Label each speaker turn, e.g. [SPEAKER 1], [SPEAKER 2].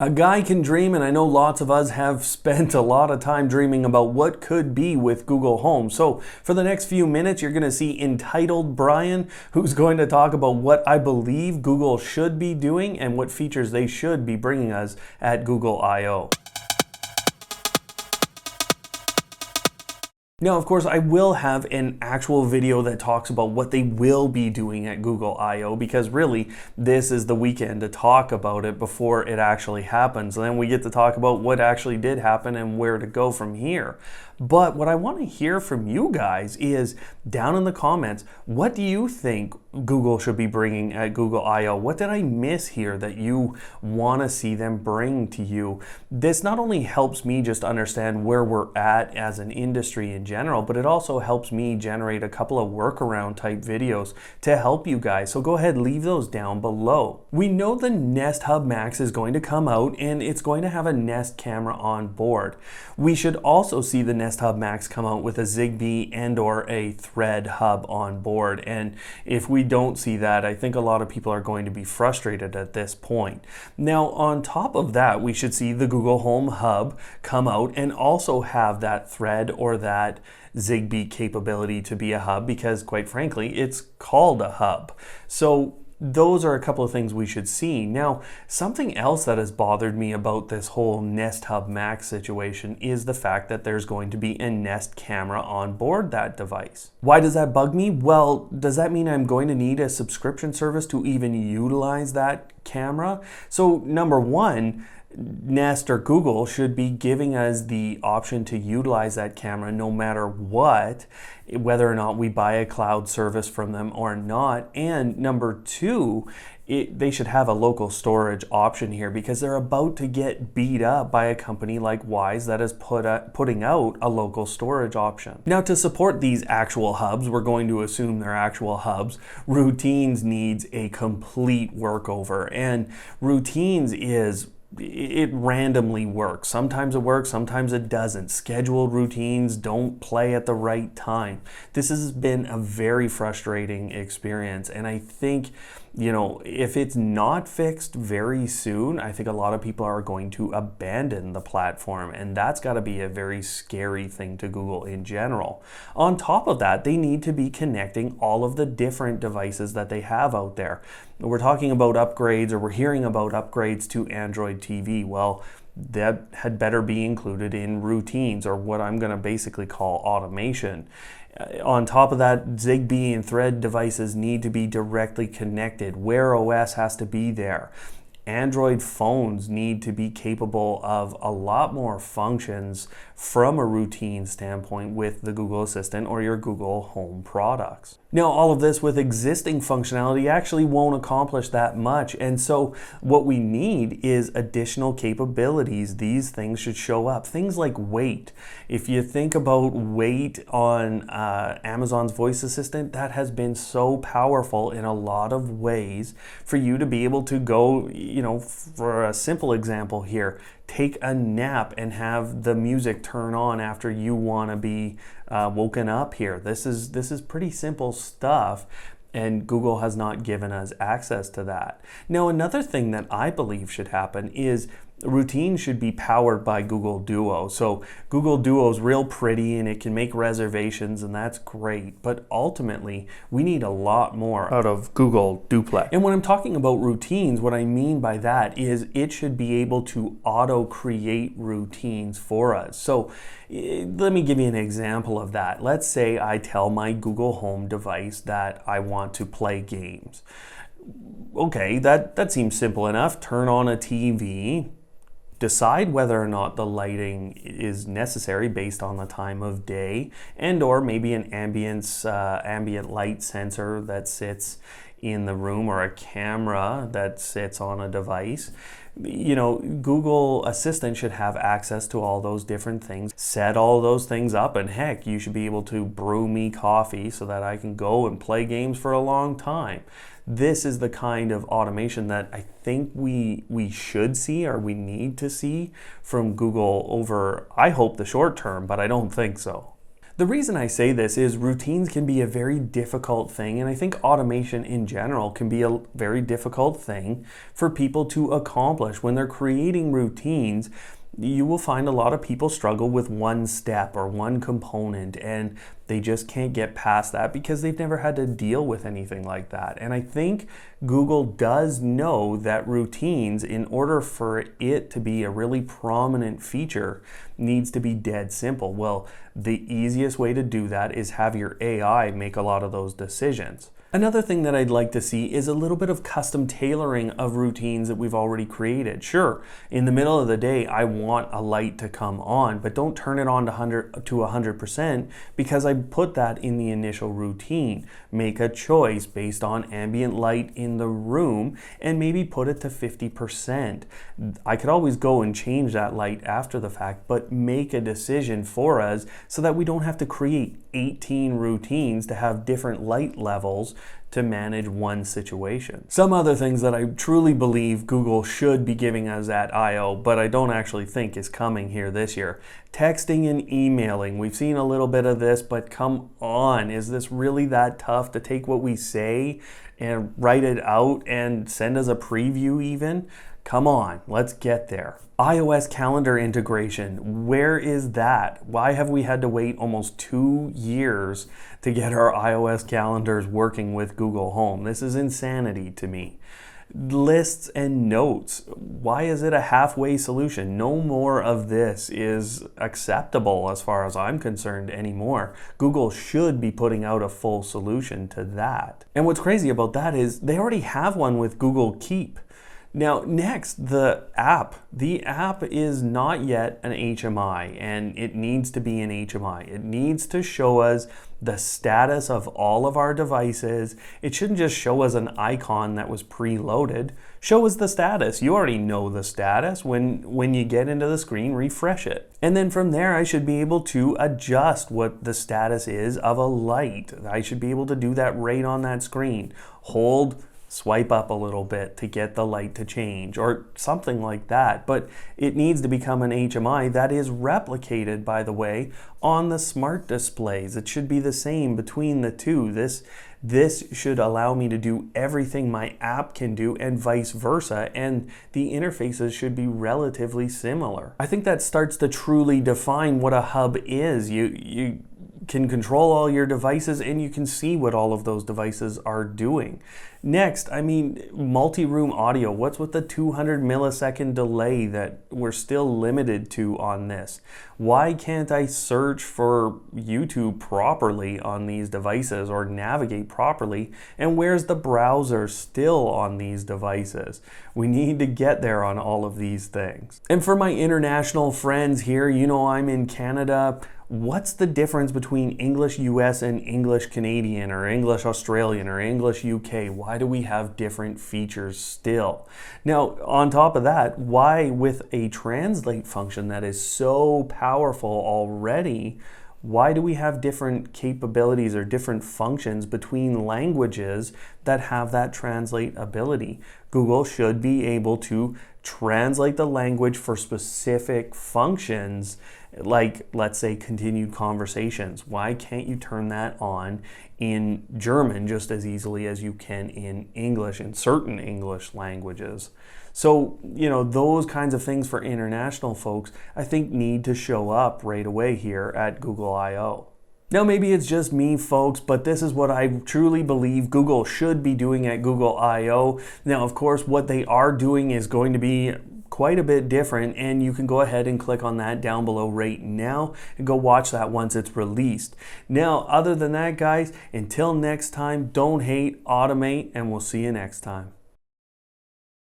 [SPEAKER 1] A guy can dream, and I know lots of us have spent a lot of time dreaming about what could be with Google Home. So for the next few minutes, you're going to see entitled Brian, who's going to talk about what I believe Google should be doing and what features they should be bringing us at Google I/O. Now, of course, I will have an actual video that talks about what they will be doing at Google I/O, because really, this is the weekend to talk about it before it actually happens. And then we get to talk about what actually did happen and where to go from here. But what I want to hear from you guys is down in the comments, what do you think Google should be bringing at Google I/O? What did I miss here that you want to see them bring to you? This not only helps me just understand where we're at as an industry in general, but it also helps me generate a couple of workaround type videos to help you guys. So go ahead, leave those down below. We know the Nest Hub Max is going to come out and it's going to have a Nest camera on board. We should also see the Nest Hub Max come out with a Zigbee and or a Thread hub on board. And if we don't see that, I think a lot of people are going to be frustrated at this point. Now, on top of that, we should see the Google Home Hub come out and also have that Thread or that Zigbee capability to be a hub, because quite frankly, it's called a hub. So those are a couple of things we should see. Now, something else that has bothered me about this whole Nest Hub Max situation is the fact that there's going to be a Nest camera on board that device. Why does that bug me? Well, does that mean I'm going to need a subscription service to even utilize that camera? So number one, Nest or Google should be giving us the option to utilize that camera no matter what, whether or not we buy a cloud service from them or not. And number two, they should have a local storage option here, because they're about to get beat up by a company like Wise that is putting out a local storage option. Now, to support these actual hubs, we're going to assume they're actual hubs, Routines needs a complete workover. And Routines it randomly works. Sometimes it works, sometimes it doesn't. Scheduled routines don't play at the right time. This has been a very frustrating experience, and I think, if it's not fixed very soon, I think a lot of people are going to abandon the platform, and that's got to be a very scary thing to Google in general. On top of that, they need to be connecting all of the different devices that they have out there. We're talking about upgrades, or we're hearing about upgrades to Android TV. Well, that had better be included in Routines, or what I'm going to basically call automation. On top of that, Zigbee and Thread devices need to be directly connected. Wear OS has to be there. Android phones need to be capable of a lot more functions from a routine standpoint with the Google Assistant or your Google Home products. Now, all of this with existing functionality actually won't accomplish that much, and so what we need is additional capabilities. These things should show up. Things like wait. If you think about wait on Amazon's voice assistant, that has been so powerful in a lot of ways for you to be able to go, for a simple example here, take a nap and have the music turn on after you want to be woken up here. This is pretty simple stuff, and Google has not given us access to that. Now, another thing that I believe should happen is Routines should be powered by Google Duo. So Google Duo is real pretty and it can make reservations, and that's great. But ultimately, we need a lot more out of Google Duplex. And when I'm talking about routines, what I mean by that is it should be able to auto-create routines for us. So let me give you an example of that. Let's say I tell my Google Home device that I want to play games. Okay, that seems simple enough. Turn on a TV. Decide whether or not the lighting is necessary based on the time of day, and or maybe an ambient light sensor that sits in the room, or a camera that sits on a device. Google Assistant should have access to all those different things. Set all those things up, and heck, you should be able to brew me coffee so that I can go and play games for a long time. This is the kind of automation that I think we should see, or we need to see from Google over, I hope, the short term, but I don't think so. The reason I say this is routines can be a very difficult thing, and I think automation in general can be a very difficult thing for people to accomplish. When they're creating routines, you will find a lot of people struggle with one step or one component, and they just can't get past that because they've never had to deal with anything like that. And I think Google does know that routines, in order for it to be a really prominent feature, needs to be dead simple. Well, the easiest way to do that is have your AI make a lot of those decisions. Another thing that I'd like to see is a little bit of custom tailoring of routines that we've already created. Sure, in the middle of the day, I want a light to come on, but don't turn it on to 100% because I put that in the initial routine. Make a choice based on ambient light in the room and maybe put it to 50%. I could always go and change that light after the fact, but make a decision for us so that we don't have to create 18 routines to have different light levels to manage one situation. Some other things that I truly believe Google should be giving us at I/O, but I don't actually think is coming here this year. Texting and emailing. We've seen a little bit of this, but come on, is this really that tough to take what we say and write it out and send us a preview even? Come on, let's get there. iOS calendar integration, where is that? Why have we had to wait almost 2 years to get our iOS calendars working with Google Home? This is insanity to me. Lists and notes, why is it a halfway solution? No more of this is acceptable as far as I'm concerned anymore. Google should be putting out a full solution to that. And what's crazy about that is they already have one with Google Keep. Now, next, the app. The app is not yet an HMI, and it needs to be an HMI. It needs to show us the status of all of our devices. It shouldn't just show us an icon that was preloaded. Show us the status. You already know the status. When you get into the screen, refresh it. And then from there, I should be able to adjust what the status is of a light. I should be able to do that right on that screen. Swipe up a little bit to get the light to change or something like that. But it needs to become an HMI that is replicated, by the way, on the smart displays. It should be the same between the two. This should allow me to do everything my app can do and vice versa, and the interfaces should be relatively similar. I think that starts to truly define what a hub is. You can control all your devices and you can see what all of those devices are doing. Next, multi-room audio. What's with the 200 millisecond delay that we're still limited to on this? Why can't I search for YouTube properly on these devices or navigate properly? And where's the browser still on these devices? We need to get there on all of these things. And for my international friends here, I'm in Canada. What's the difference between English US and English Canadian or English Australian or English UK? Why do we have different features still? Now, on top of that, why with a translate function that is so powerful already, why do we have different capabilities or different functions between languages that have that translate ability? Google should be able to translate the language for specific functions, like, let's say, continued conversations. Why can't you turn that on in German just as easily as you can in English, in certain English languages? So, those kinds of things for international folks, I think need to show up right away here at Google I/O. Now, maybe it's just me, folks, but this is what I truly believe Google should be doing at Google I/O. Now, of course, what they are doing is going to be quite a bit different, and you can go ahead and click on that down below right now and go watch that once it's released. Now, other than that, guys, until next time, don't hate, automate, and we'll see you next time.